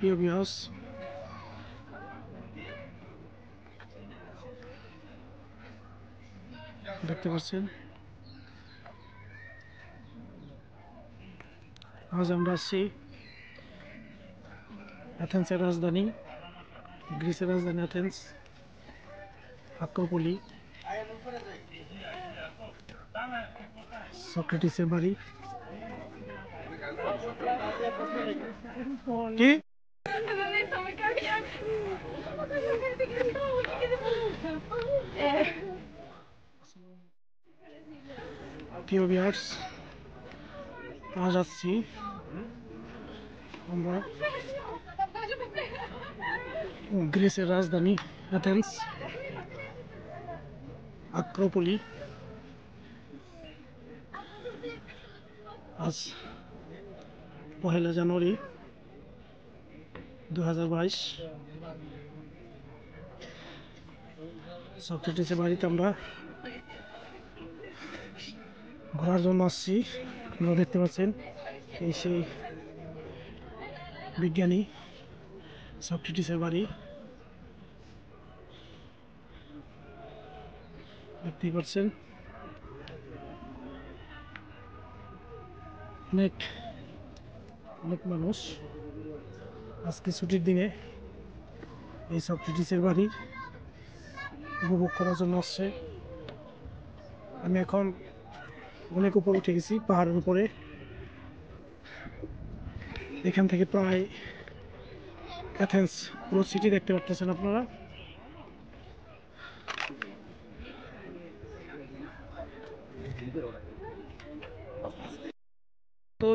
প্রিয় ভিউয়ার্স, দেখতে পাচ্ছেন আজ আমরা আসছি অ্যাথেন্সের রাজধানী, গ্রিসের রাজধানী অ্যাথেন্স, আক্রোপলি, সক্রেটিসের বাড়ি। কি প্রিয় ভিউয়ার্স, আজ আসছি আমরা গ্রিসের রাজধানী অ্যাথেন্স, আক্রোপলি। আজ 1 জানুয়ারি 2022। সক্রেটিসের বাড়িতে আমরা ঘোরার জন্য আসছি। আপনারা দেখতে পাচ্ছেন এই সেই বিজ্ঞানী সক্রেটিসের বাড়ি। দেখতেই পাচ্ছেন অনেক অনেক মানুষ আজকে ছুটির দিনে এই সক্রেটিসের বাড়ি উপভোগ করার জন্য আসছে। আমি এখন অনেক উপরে উঠে গেছি, পাহাড়ের উপরে। এখান থেকে প্রায় অ্যাথেন্স পুরো সিটি দেখতে পাচ্ছেন আপনারা। তো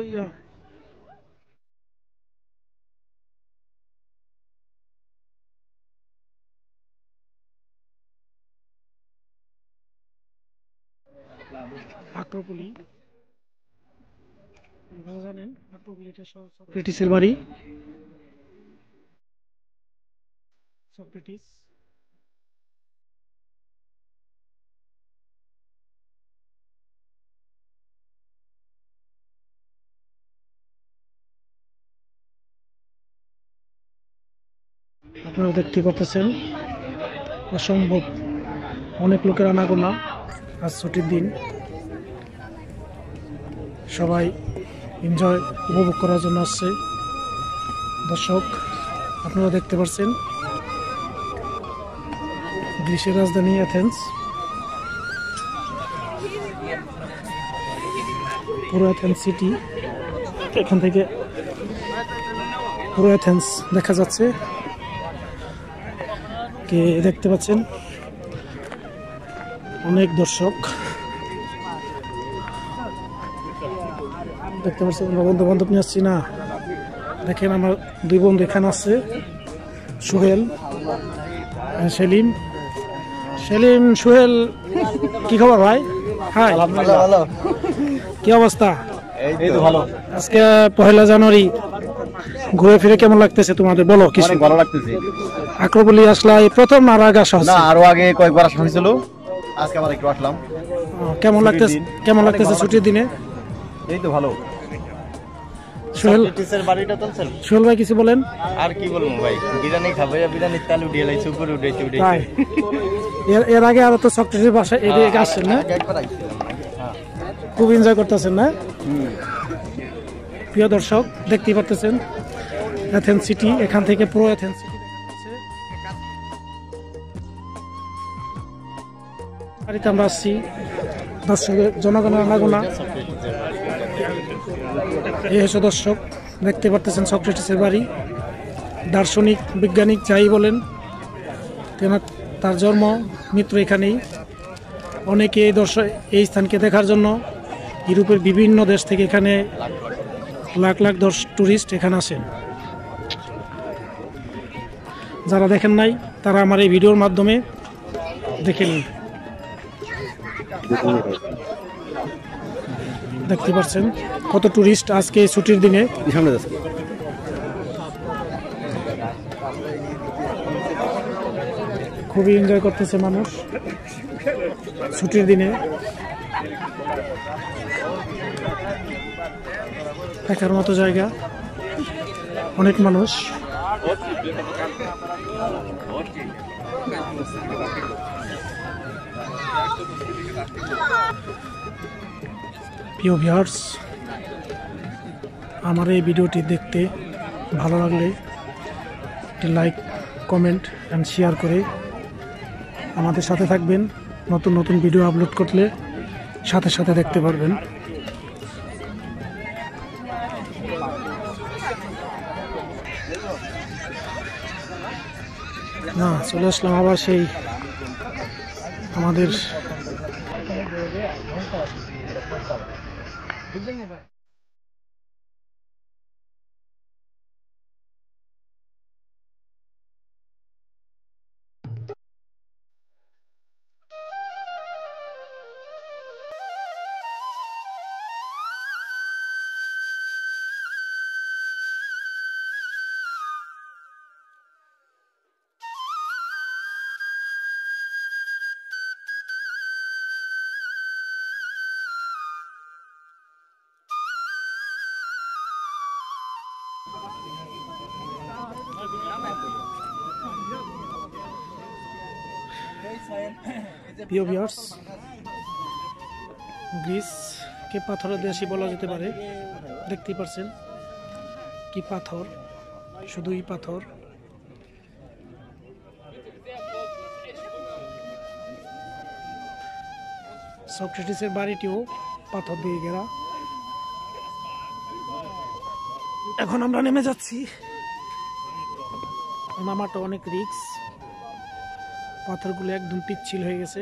আক্রোপলি, আপনারা জানেন আক্রোপলিটা সক্রেটিসের বাড়ি। সক্রেটিস আপনারা দেখতে পাচ্ছেন অসম্ভব অনেক লোকের আনাগোনা। আজ ছুটির দিন, সবাই এনজয় উপভোগ করার জন্য আসছে। দর্শক, আপনারা দেখতে পাচ্ছেন গ্রিসের রাজধানী অ্যাথেন্স, পুরো অ্যাথেন্স সিটি। এখান থেকে পুরো অ্যাথেন্স দেখা যাচ্ছে। কে দেখতে পাচ্ছেন অনেক দর্শক দেখতে পাচ্ছেন। আমরা বন্ধু বান্ধব নিয়ে আসছি না, দেখেন আমার দুই বন্ধু এখানে আছে, সোহেল, সেলিম। সেলিম, সোহেল, কি খবর ভাই? হাই, ভালো। কি অবস্থা? এই তো ভালো। আজকে 1 জানুয়ারি, ঘুরে ফিরে কেমন লাগতেছে তোমাদের, বলো কিছু। অনেক ভালো লাগতেছে। আক্রোপলি আসলা এই প্রথম না, আর আগে আসা হচ্ছে? না, আরো আগে কয়েকবার আসা হয়েছিল, আজকে আবার একটু আসলাম। কেমন লাগতেছে? কেমন লাগতেছে ছুটির দিনে? এই তো ভালো। সোহেল, সক্রেটিসের বাড়িটা চলছেন। সোহেল ভাই কিছু বলেন। আর কি বলবো ভাই, বিরিয়ানি খাবে, বিরিয়ানির তাল উঠিয়ে লাইছে, উপরে উঠেছে তাই? এর আগে আরো তো সক্রেটিসের বাসায় এদিকে আসছেন না? একবার আইছিলাম। খুব এনজয় করতেছেন না? প্রিয় দর্শক, দেখতেই পারতেছেন অ্যাথেন্স সিটি। এখান থেকে পুরো অ্যাথেন্স সিটি দেখা যাচ্ছে। বাড়িতে আমরা আসছি, দর্শকের জনগণের আনাগোনা। এই হচ্ছে দর্শক, দেখতে পারতেছেন সক্রেটিসের বাড়ি। দার্শনিক, বৈজ্ঞানিক যাই বলেন, তার জন্ম মৃত্যু এখানেই। অনেকে এই স্থানকে দেখার জন্য ইউরোপের বিভিন্ন দেশ থেকে এখানে লাখ লাখ টুরিস্ট এখানে আসেন। যারা দেখেন নাই তারা আমার এই ভিডিওর মাধ্যমে দেখে নিন। দেখতে পাচ্ছেন কত টুরিস্ট আজকে এই ছুটির দিনে। খুবই এনজয় করতেছে মানুষ ছুটির দিনে। দেখার মতো জায়গা, অনেক মানুষ। প্রিয় ভিউয়ার্স, আমার এই ভিডিওটি দেখতে ভালো লাগলে একটি লাইক, কমেন্ট অ্যান্ড শেয়ার করে আমাদের সাথে থাকবেন। নতুন নতুন ভিডিও আপলোড করলে সাথে সাথে দেখতে পারবেন। না, চলে আসলাম আবার সেই আমাদের প্রিয় ভিউয়ার্স, গ্রিসকে পাথরের দেশই বলা যেতে পারে। দেখতেই পাচ্ছেন কি পাথর, শুধুই পাথর। সক্রেটিসের বাড়িটিও পাথর দিয়ে ঘেরা। এখন আমরা নেমে যাচ্ছি। নামাটা অনেক রিস্ক, পাথরগুলো একদম পিচ্ছিল হয়ে গেছে।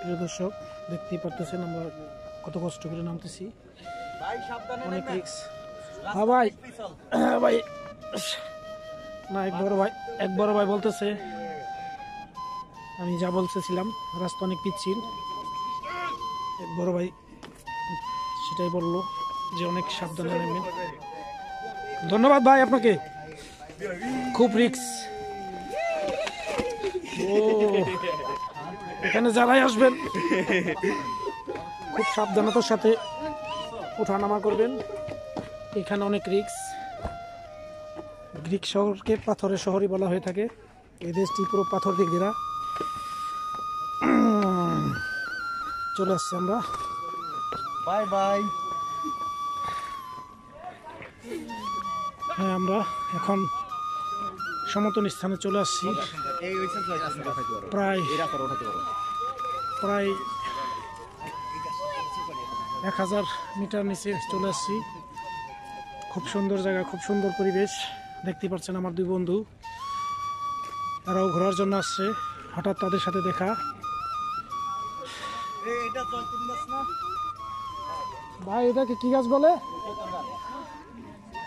প্রিয় দর্শক, দেখতেই পারতেছেন আমরা কত কষ্ট করে নামতেছি, অনেক রিস্ক। হ্যাঁ ভাই, ভাই না, এক বড় ভাই বলতেছে, আমি যা বলতেছিলাম রাস্তা অনেক পিচ্ছিল, এক বড় ভাই সেটাই বললো যে অনেক সাবধানে নেবেন। ধন্যবাদ ভাই আপনাকে, খুব রিস্ক। ও, এখানে যারাই আসবেন খুব সাবধানতার সাথে ওঠানামা করবেন, এখানে অনেক রিস্ক। গ্রিক শহরকে পাথরের শহরই বলা হয়ে থাকে। এই দেশটি পুরো পাথর দিয়ে ঘেরা। চলে আসছি আমরা, বাই বাই। হ্যাঁ, আমরা এখন সমতল স্থানে চলে আসছি। প্রায় 1000 মিটার নিচে চলে আসছি। খুব সুন্দর জায়গা, খুব সুন্দর পরিবেশ। দেখতে পাচ্ছেন আমার দুই বন্ধু, তারাও ঘোরার জন্য আসছে। হঠাৎ তাদের সাথে দেখা। ভাই, এটাকে কি গাছ বলে?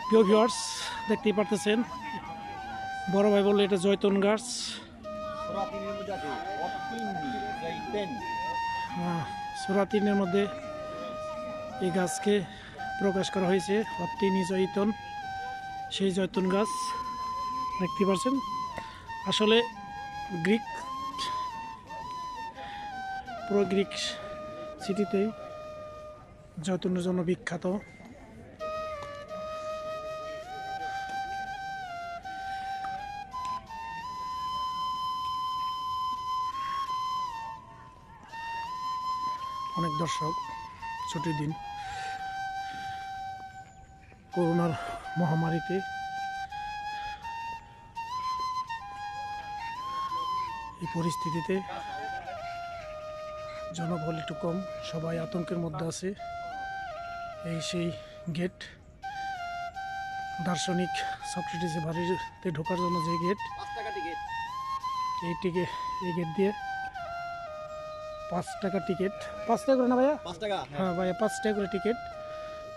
প্রিয় ভিউয়ার্স, দেখতেই পারতেছেন, বড় ভাই বললে এটা জয়তুন গাছ। সুরাতিনের মধ্যে এই গাছকে প্রকাশ করা হয়েছে, অত্তিনি জয়তুন, সেই জয়তুন গাছ দেখতে পাচ্ছেন। আসলে গ্রিক, পুরো গ্রিক সিটিতে জয়তুনের জন্য বিখ্যাত। অনেক দর্শক, ছুটির দিন, করোনার মহামারীতে এই পরিস্থিতিতে জনবল একটু কম, সবাই আতঙ্কের মধ্যে আছে। এই সেই গেট, দার্শনিক সক্রেটিসের বাড়িতে ঢোকার জন্য যে গেট, এই গেট দিয়ে 5 টাকা টিকিট। 5 টাকা করে না ভাইয়া? 5 টাকা। হ্যাঁ ভাইয়া, 5 টাকা করে টিকিট।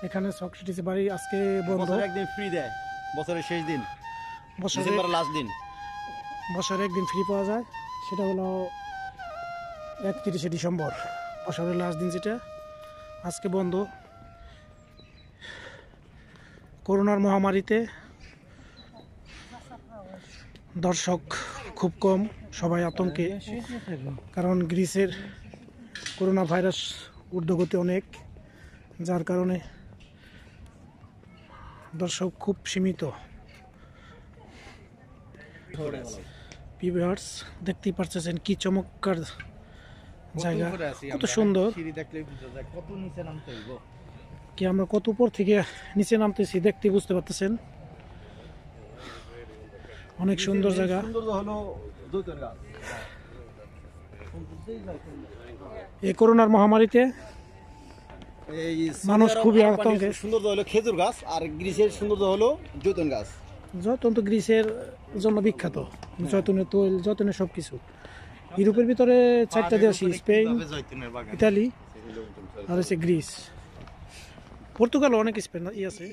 এখানে সক্রেটিসের বাড়ি আজকে বন্ধ। একদিন ফ্রি দেয়, বছরের শেষ দিন, বছরের ডিসেম্বরের লাস্ট দিন। বছরে একদিন ফ্রি পাওয়া যায়, সেটা হলো 31শে ডিসেম্বর, বছরের লাস্ট দিন, যেটা আজকে বন্ধ। করোনার মহামারীতে দর্শক খুব কম, সবাই আতঙ্কে, কারণ গ্রিসের করোনা ভাইরাস ঊর্ধ্বগতি অনেক, যার কারণে দর্শক খুব সীমিত। ভিউয়ার্স দেখতেই পাচ্ছেন কি চমৎকার জায়গা, কত সুন্দর। কত নিচে নামতে হইব। কি আমরা কত উপর থেকে নিচে নামতেছি দেখতে বুঝতে পারতেছেন। অনেক সুন্দর জায়গা। এই করোনার মহামারীতে মানুষ খুবই আতঙ্কে। সৌন্দর্য হলো খেজুর গাছ, আর গ্রিসের সৌন্দর্য হলো জৈতুন গাছ। যতন তো গ্রিসের জন্য বিখ্যাত, জৈতুনের তৈল, জৈতুনের সবকিছু। ইউরোপের ভিতরে 4টা দেশ, স্পেন, ইতালি আর হচ্ছে গ্রিস, পর্তুগালও অনেক স্পেন আছে।